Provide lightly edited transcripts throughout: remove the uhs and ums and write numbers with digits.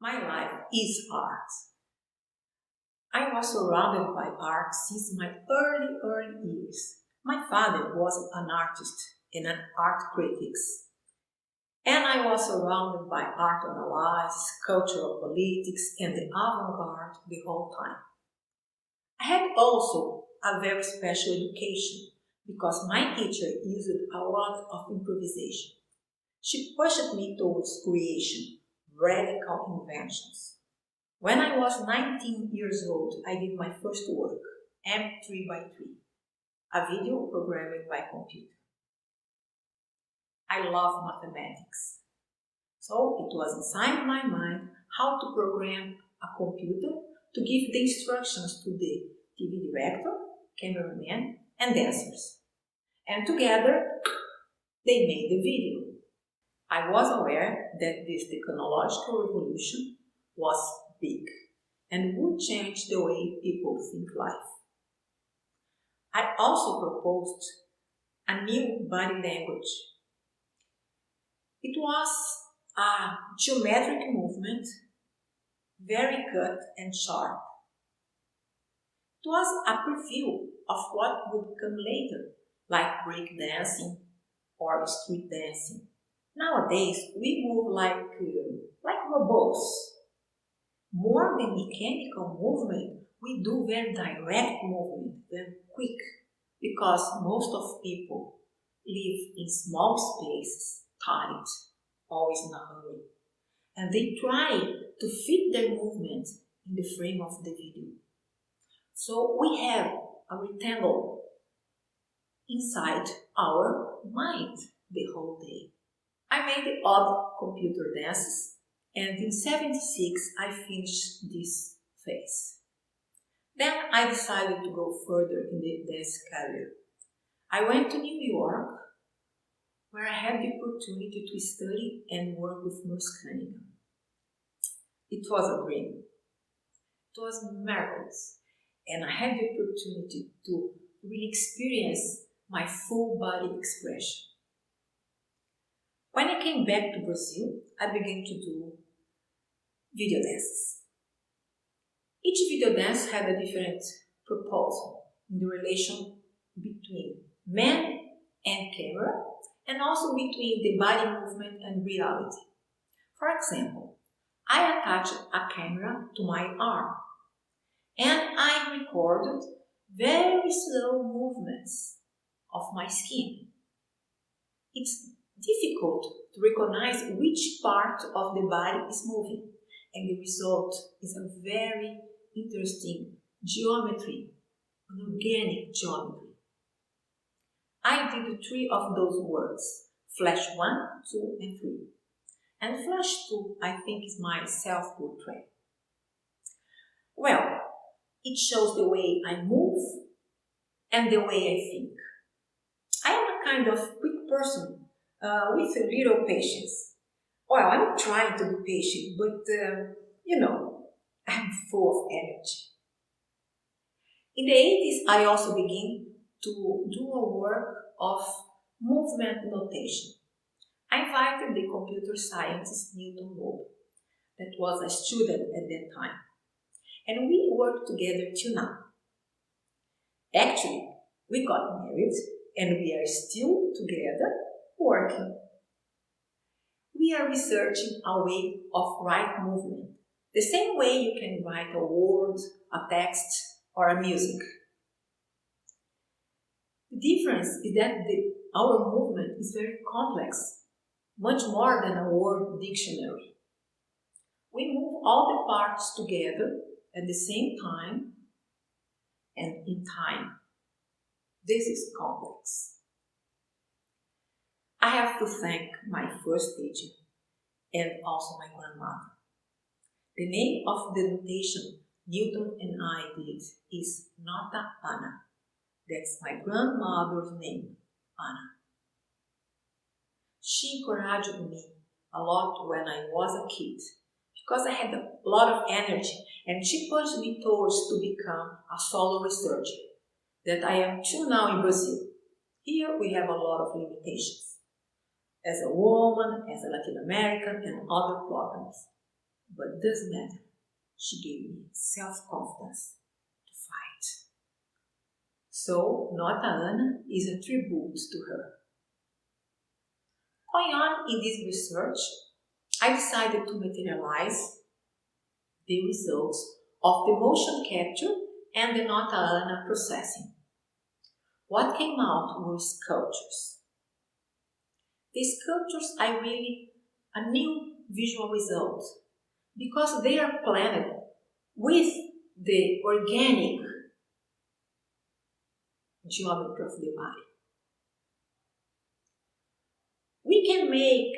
My life is art. I was surrounded by art since my early years. My father was an artist and an art critic, and I was surrounded by art analysis, cultural politics, and the avant-garde the whole time. I had also a very special education because my teacher used a lot of improvisation. She pushed me towards creation, radical inventions. When I was 19 years old, I did my first work, M3 by 3, a video programming by computer. I love mathematics, so it was inside my mind how to program a computer to give the instructions to the TV director, cameraman, and dancers. And together, they made the video. I was aware that this technological revolution was big and would change the way people think life. I also proposed a new body language. It was a geometric movement, very cut and sharp. It was a preview of what would come later, like break dancing or street dancing. Nowadays, we move like robots. More than mechanical movement, we do very direct movement, very quick, because most of people live in small spaces, tight, always in a hurry, and they try to fit their movement in the frame of the video. So we have a rectangle inside our mind the whole day. I made the odd computer dances, and in '76 I finished this phase. Then I decided to go further in the dance career. I went to New York, where I had the opportunity to study and work with Merce Cunningham. It was a dream. It was marvelous, and I had the opportunity to really experience my full body expression. When I came back to Brazil, I began to do video dances. Each video dance had a different proposal in the relation between man and camera, and also between the body movement and reality. For example, I attached a camera to my arm, and I recorded very slow movements of my skin. It's difficult to recognize which part of the body is moving, and the result is a very interesting geometry, an organic geometry. I did 3 of those works, Flash 1, 2, and 3. And Flash 2, I think, is my self-portrait. Well, it shows the way I move and the way I think. I am a kind of quick person with a little patience. Well, I'm trying to be patient, but I'm full of energy. In the 80s, I also began to do a work of movement notation. I invited the computer scientist Newton, that was a student at that time, and we worked together till now. Actually, we got married and we are still together working. We are researching a way of right movement, the same way you can write a word, a text, or a music. The difference is that our movement is very complex, much more than a word dictionary. We move all the parts together at the same time and in time. This is complex. I have to thank my first teacher and also my grandmother. The name of the notation Newton and I did is Nota Ana. That's my grandmother's name, Ana. She encouraged me a lot when I was a kid because I had a lot of energy, and she pushed me towards to become a solo researcher that I am till now in Brazil. Here we have a lot of limitations as a woman, as a Latin American, and other problems. but doesn't matter. She gave me self-confidence to fight. So, Nota Ana is a tribute to her. Going on in this research, I decided to materialize the results of the motion capture and the Nota Ana processing. What came out were sculptures. The sculptures are really a new visual result because they are planned with the organic geometry of the body. We can make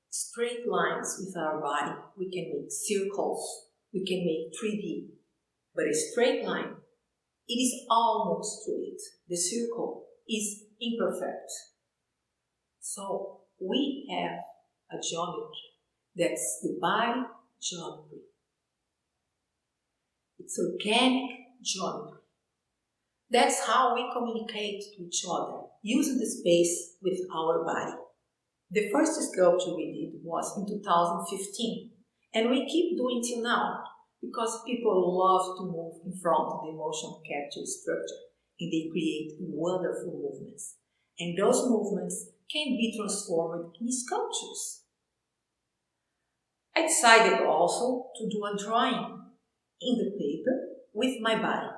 straight lines with our body, we can make circles, we can make 3D, but a straight line, it is almost straight. The circle is imperfect. So we have a geometry that's the body geometry. It's organic geometry. That's how we communicate to each other, using the space with our body. The first sculpture we did was in 2015, and we keep doing till now because people love to move in front of the motion capture structure and they create wonderful movements. And those movements can be transformed in sculptures. I decided also to do a drawing in the paper with my body.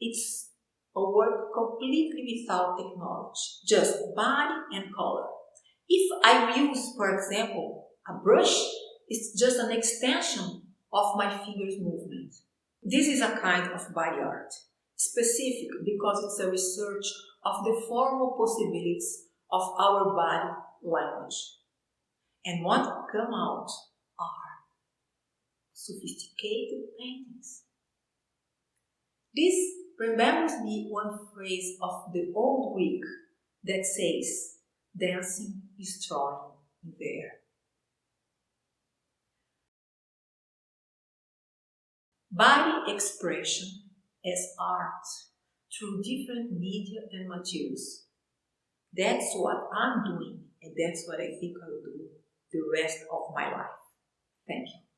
It's a work completely without technology, just body and color. If I use, for example, a brush, it's just an extension of my fingers movement. This is a kind of body art, specific because it's a research of the formal possibilities of our body language. And what come out are sophisticated paintings. This remembers me one phrase of the old Greek that says, dancing is drawing in the air. Body expression as art through different media and materials. That's what I'm doing, and that's what I think I'll do the rest of my life. Thank you.